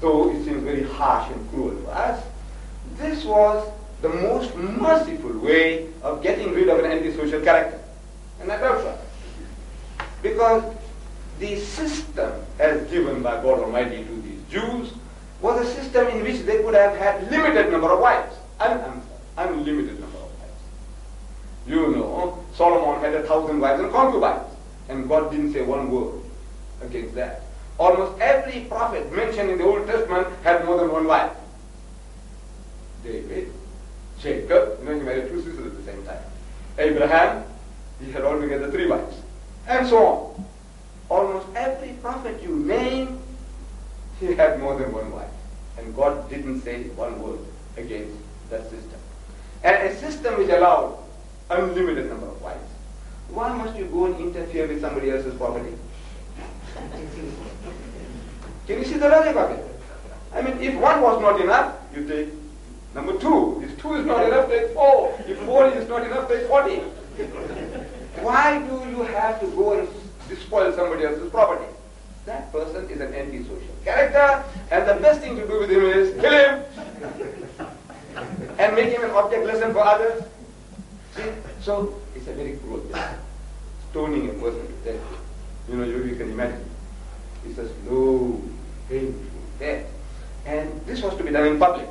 though it seems very harsh and cruel to us, this was the most merciful way of getting rid of an antisocial character. And I felt so. Because the system as given by God Almighty to these Jews was a system in which they could have had limited number of wives. Unlimited number of wives. You know, Solomon had 1,000 wives and concubines. And God didn't say one word against that. Almost every prophet mentioned in the Old Testament had more than one wife. David, Jacob, he married 2 sisters at the same time. Abraham, he had altogether 3 wives. And so on. Almost every prophet you name, he had more than one wife. And God didn't say one word against that system. And a system which allowed unlimited number of wives. Why must you go and interfere with somebody else's property? Can you see the logic of it? I mean, if 1 was not enough, you take number 2. If 2 is not enough, take 4. If 4 is not enough, take 40. Why do you have to go and despoil somebody else's property? That person is an antisocial character, and the best thing to do with him is kill him and make him an object lesson for others. See? So it's a very cruel thing. Stoning a person to death. You can imagine. It's a slow, painful death. And this was to be done in public.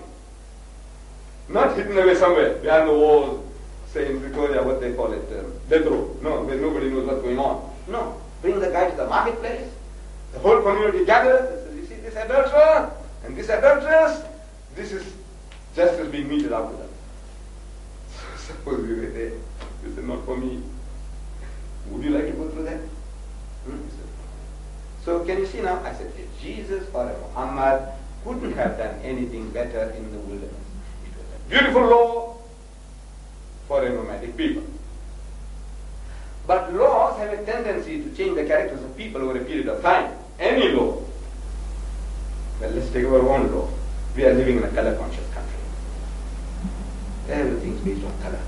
Not hidden away somewhere behind the walls, say in Victoria what they call it, death row. No, where nobody knows what's going on. No. Bring the guy to the marketplace. The whole community gathers. You see this adulterer and this adulteress. This is justice being meted out to them. So suppose we were there. You said, not for me. Would you like to go through that? So can you see now? I said, if Jesus or a Muhammad couldn't have done anything better in the wilderness. It was a beautiful law for a nomadic people. But laws have a tendency to change the characters of people over a period of time. Any law. Well, let's take our own law. We are living in a color-conscious country. Everything's based on color.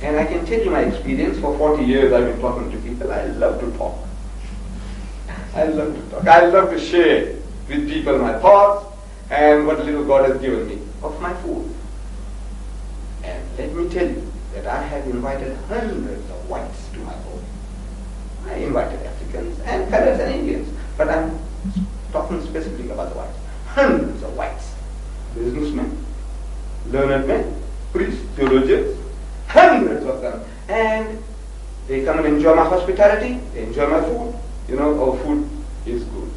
And I can tell you my experience. For 40 years I've been talking to people. I love to talk. I love to talk. I love to share with people my thoughts and what little God has given me of my food. And let me tell you that I have invited hundreds of whites to my home. I invited Africans and colors and Indians, but I'm talking specifically about the whites. Hundreds of whites, businessmen, learned men, priests, theologians, hundreds of them. And they come and enjoy my hospitality, they enjoy my food. Our food is good.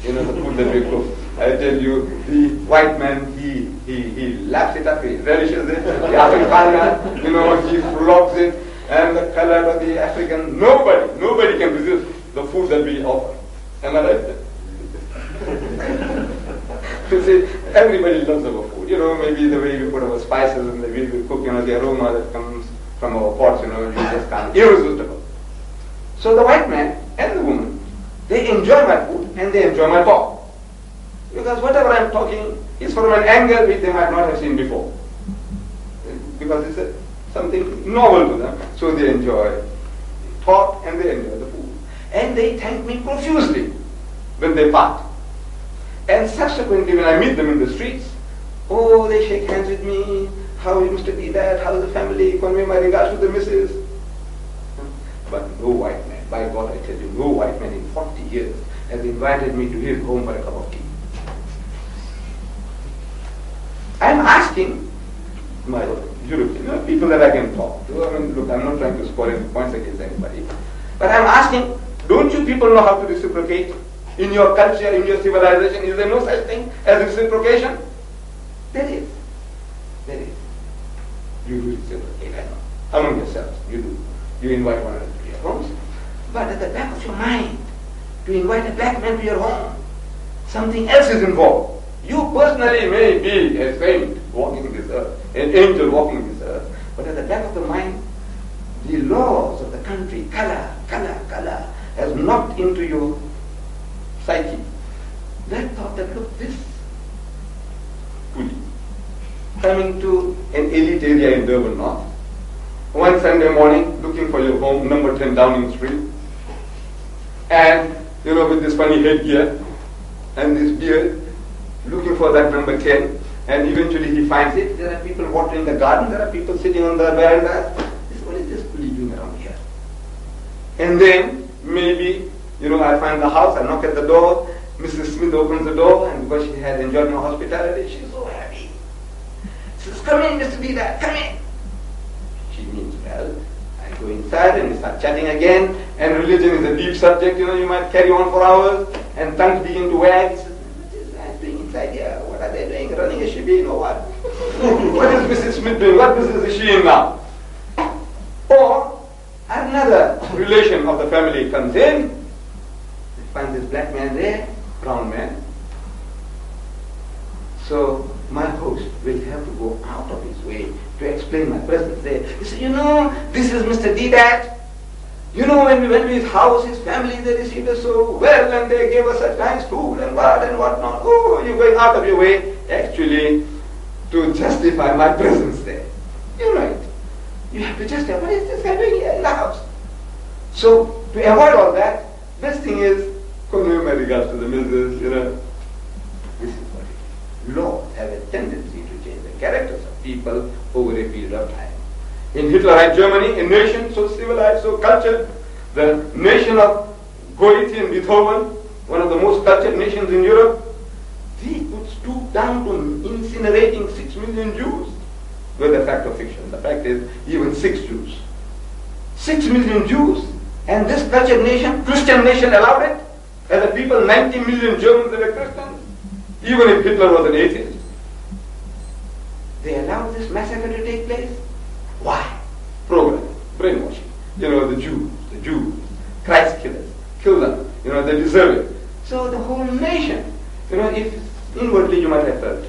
The food that we cook. I tell you, the white man, he laps it up, he relishes it. The African, he flogs it. And the color of the African, nobody can resist the food that we offer. Am I right? You see, everybody loves our food. Maybe the way we put our spices and the way we cook, the aroma that comes from our pots, you just can't, irresistible. So the white man and the woman, they enjoy my food and they enjoy my talk. Because whatever I'm talking is from an angle which they might not have seen before. Because it's something novel to them. So they enjoy the talk and they enjoy the food. And they thank me profusely when they part. And subsequently when I meet them in the streets, they shake hands with me. How is Mr. Deedat? How's the family? Convey my regards to the missus. But no white man, by God I tell you, no white man in 40 years has invited me to his home for a cup of tea. I'm asking my European people that I can talk to. Look, I'm not trying to score any points against anybody. But I'm asking, don't you people know how to reciprocate? In your culture, in your civilization, is there no such thing as reciprocation? There is. There is. You do reciprocate, I know. Among yourselves, you do. You invite one another to your homes. But at the back of your mind, to invite a black man to your home, something else is involved. You personally may be a saint walking this earth, an angel walking this earth, but at the back of the mind, the laws of the country, color, has knocked into your psyche. That thought that, look, this coolie coming to an elite area in Durban North, one Sunday morning, looking for your home, number 10 Downing Street, and, with this funny headgear and this beard, for that number 10, and eventually he finds it. There are people watering the garden, there are people sitting on the veranda. He says, what is this bully doing around here? And then maybe, I find the house, I knock at the door, Mrs. Smith opens the door, and because she has enjoyed my hospitality, she's so happy. She says, come in, Mr. Deedat, come in. She means well. I go inside and we start chatting again, and religion is a deep subject, you might carry on for hours, and tongues begin to wag. He says, what is that doing inside here? What are they doing? Running a shebeen or what? What is Mrs. Smith doing? What business is she in now? Or another relation of the family comes in, they find this black man there, brown man. So my host will have to go out of his way to explain my presence there. He said, this is Mr. Deedat. When we went to his house, his family, they received us so well, and they gave us such nice food and whatnot. Oh, you're going out of your way, actually, to justify my presence there. You know it. You have to justify, what is this guy doing here in the house? So, to avoid all that, best thing is, convey my regards to the missus, This is what it is. Laws have a tendency to change the characters of people over a period of time. In Hitlerite Germany, a nation so civilized, so cultured, the nation of Goethe and Beethoven, one of the most cultured nations in Europe, they could stoop down to incinerating 6 million Jews with a fact of fiction. The fact is, even 6 Jews. 6 million Jews, and this cultured nation, Christian nation, allowed it. As a people, 90 million Germans were Christians, even if Hitler was an atheist. They allowed this massacre to take place. Why? Programming, brainwashing. The Jews, Christ killers, kill them. They deserve it. So the whole nation, if inwardly you might have felt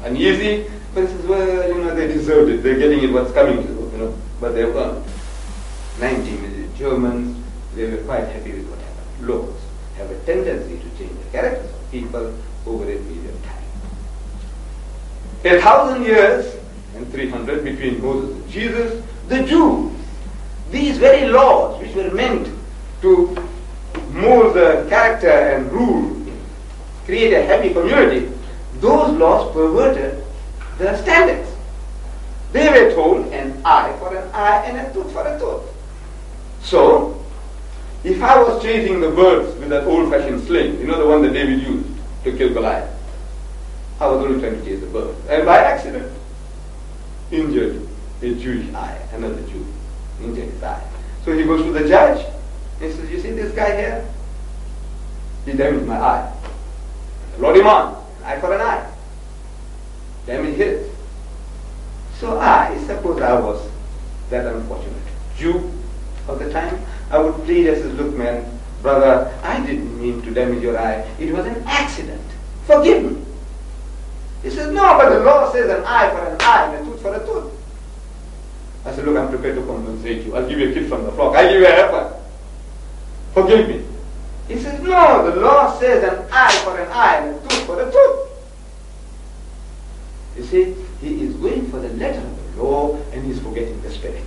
uneasy, but it says, well, they deserved it. They're getting it what's coming to them, but they've earned. 90 million Germans, they were quite happy with what happened. Laws have a tendency to change the characters of people over a period of time. 1,000 years and 300 between Moses and Jesus, the Jews, these very laws which were meant to mold the character and rule, create a happy community, those laws perverted the standards. They were told an eye for an eye and a tooth for a tooth. So, if I was chasing the birds with that old-fashioned sling, the one that David used to kill Goliath, I was only trying to chase the bird, and by accident injured a Jewish eye, another Jew injured his eye. So he goes to the judge and says, you see this guy here? He damaged my eye. Lord Iman, an eye for an eye. Damaged his. So suppose I was that unfortunate Jew of the time, I would plead and say, look man, brother, I didn't mean to damage your eye. It was an accident. Forgive me. He says, no, but the law says an eye for an eye and a tooth for a tooth. I said, look, I'm prepared to compensate you. I'll give you a kid from the flock. I'll give you a heifer. Forgive me. He says, no, the law says an eye for an eye and a tooth for a tooth. You see, he is going for the letter of the law and he is forgetting the spirit.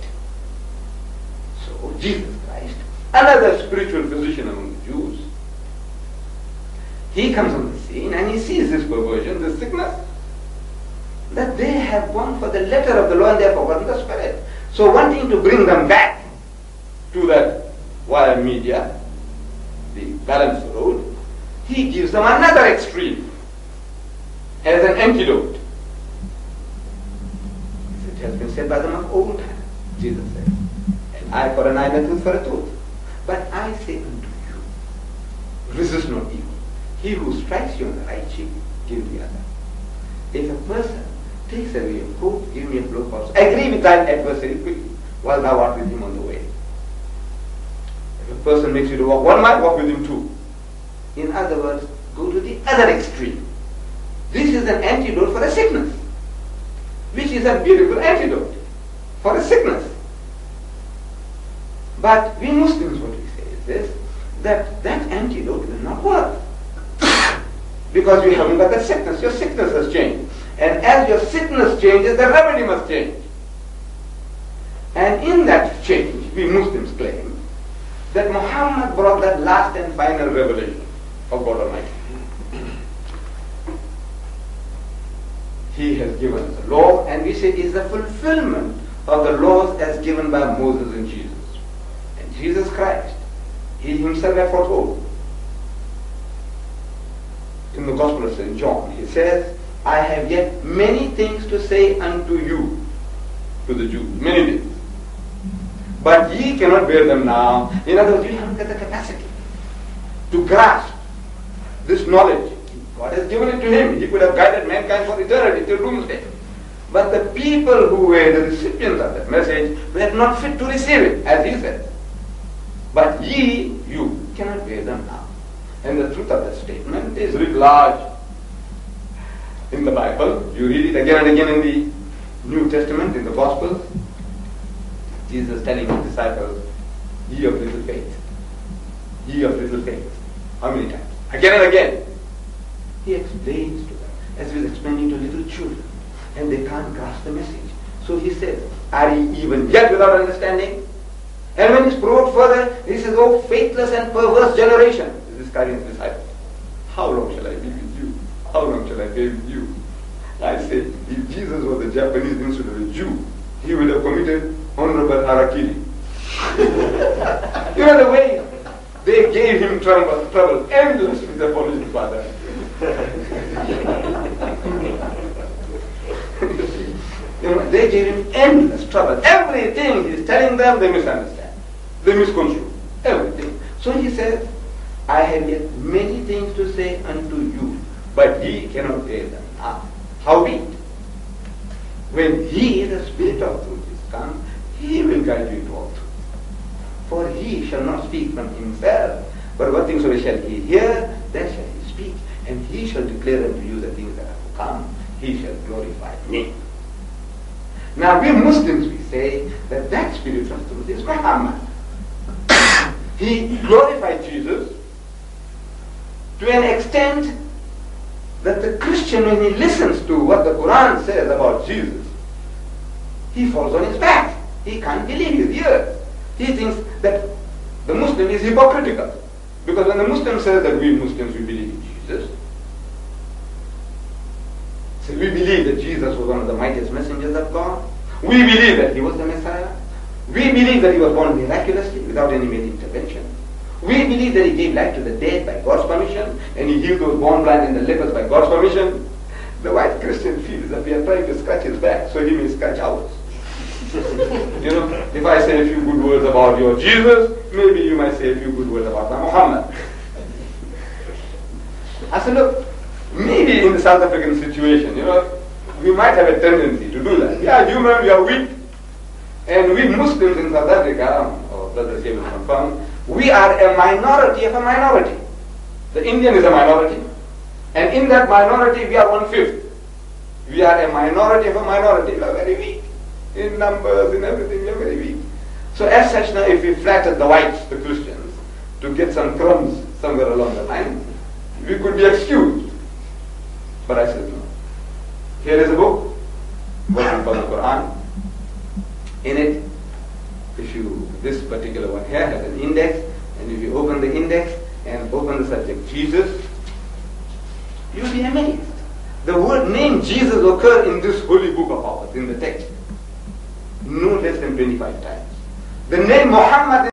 So Jesus Christ, another spiritual physician among the Jews, he comes on the scene and he sees this perversion, this sickness, that they have gone for the letter of the law and they have forgotten the spirit. So wanting to bring them back to that wire media, the balanced road, he gives them another extreme as an antidote. It has been said by them of old time, Jesus said, an eye for an eye and a tooth for a tooth. But I say unto you, resist not evil. He who strikes you on the right cheek, give the other. If a person takes away your coat, give me a blow also. Agree with thine adversary quickly, while thou art with him on the way. If a person makes you to walk 1 mile, walk with him 2. In other words, go to the other extreme. This is an antidote for a sickness, which is a beautiful antidote for a sickness. But we Muslims, what we say is this, that antidote will not work. Because you haven't got the sickness. Your sickness has changed. And as your sickness changes, the remedy must change. And in that change, we Muslims claim that Muhammad brought that last and final revelation of God Almighty. He has given us the law, and we say it is the fulfillment of the laws as given by Moses and Jesus. And Jesus Christ, he himself had foretold. In the Gospel of St. John, he says, I have yet many things to say unto you, to the Jews, many things. But ye cannot bear them now. In other words, you haven't got the capacity to grasp this knowledge. God has given it to him. He could have guided mankind for eternity till doomsday. But the people who were the recipients of that message were not fit to receive it, as he said. But ye, you, cannot bear them now. And the truth of that statement is writ large in the Bible. You read it again and again in the New Testament, in the Gospels. Jesus telling his disciples, ye of little faith. Ye of little faith. How many times? Again and again. He explains to them, as he was explaining to little children, and they can't grasp the message. So he says, are ye even yet without understanding? And when he's provoked further, he says, oh faithless and perverse generation. This is Iscariot's disciple. How long shall I be with you? How long shall I be with you? I say, if Jesus was a Japanese instead of a Jew, he would have committed honorable harakiri. You know the way they gave him trouble endless with the Polish father. They gave him endless trouble. Everything he's telling them, they misunderstand. They misconstrue. Everything. So he says, I have yet many things to say unto you, but ye cannot bear them now. Howbeit, when he, the Spirit of truth, is come, he will guide you into all truth. For he shall not speak from himself, but what things shall he hear, that shall he speak. And he shall declare unto you the things that are to come. He shall glorify me. Now we Muslims, we say that Spirit of truth is Muhammad. He glorified Jesus to an extent that the Christian, when he listens to what the Quran says about Jesus, he falls on his back. He can't believe his ears. He thinks that the Muslim is hypocritical. Because when the Muslim says that we Muslims, we believe in Jesus, so we believe that Jesus was one of the mightiest messengers of God. We believe that he was the Messiah. We believe that he was born miraculously without any male intervention. We believe that he gave life to the dead by God's permission, and he healed those born blind and the lepers by God's permission. The white Christian feels that we are trying to scratch his back, so he may scratch ours. If I say a few good words about your Jesus, maybe you might say a few good words about my Muhammad. I said, look, maybe in the South African situation, we might have a tendency to do that. We are human, we are weak. And we Muslims in South Africa, or Brother James confirm, we are a minority of a minority. The Indian is a minority. And in that minority, we are 1/5. We are a minority of a minority. We are very weak. In numbers, in everything, we are very weak. So as such now, if we flatter the whites, the Christians, to get some crumbs somewhere along the line, we could be excused. But I said no. Here is a book, working from the Quran. In it, this particular one here has an index, and if you open the index and open the subject Jesus, you'll be amazed. The word name Jesus occurs in this holy book of ours, in the text, no less than 25 times. The name Muhammad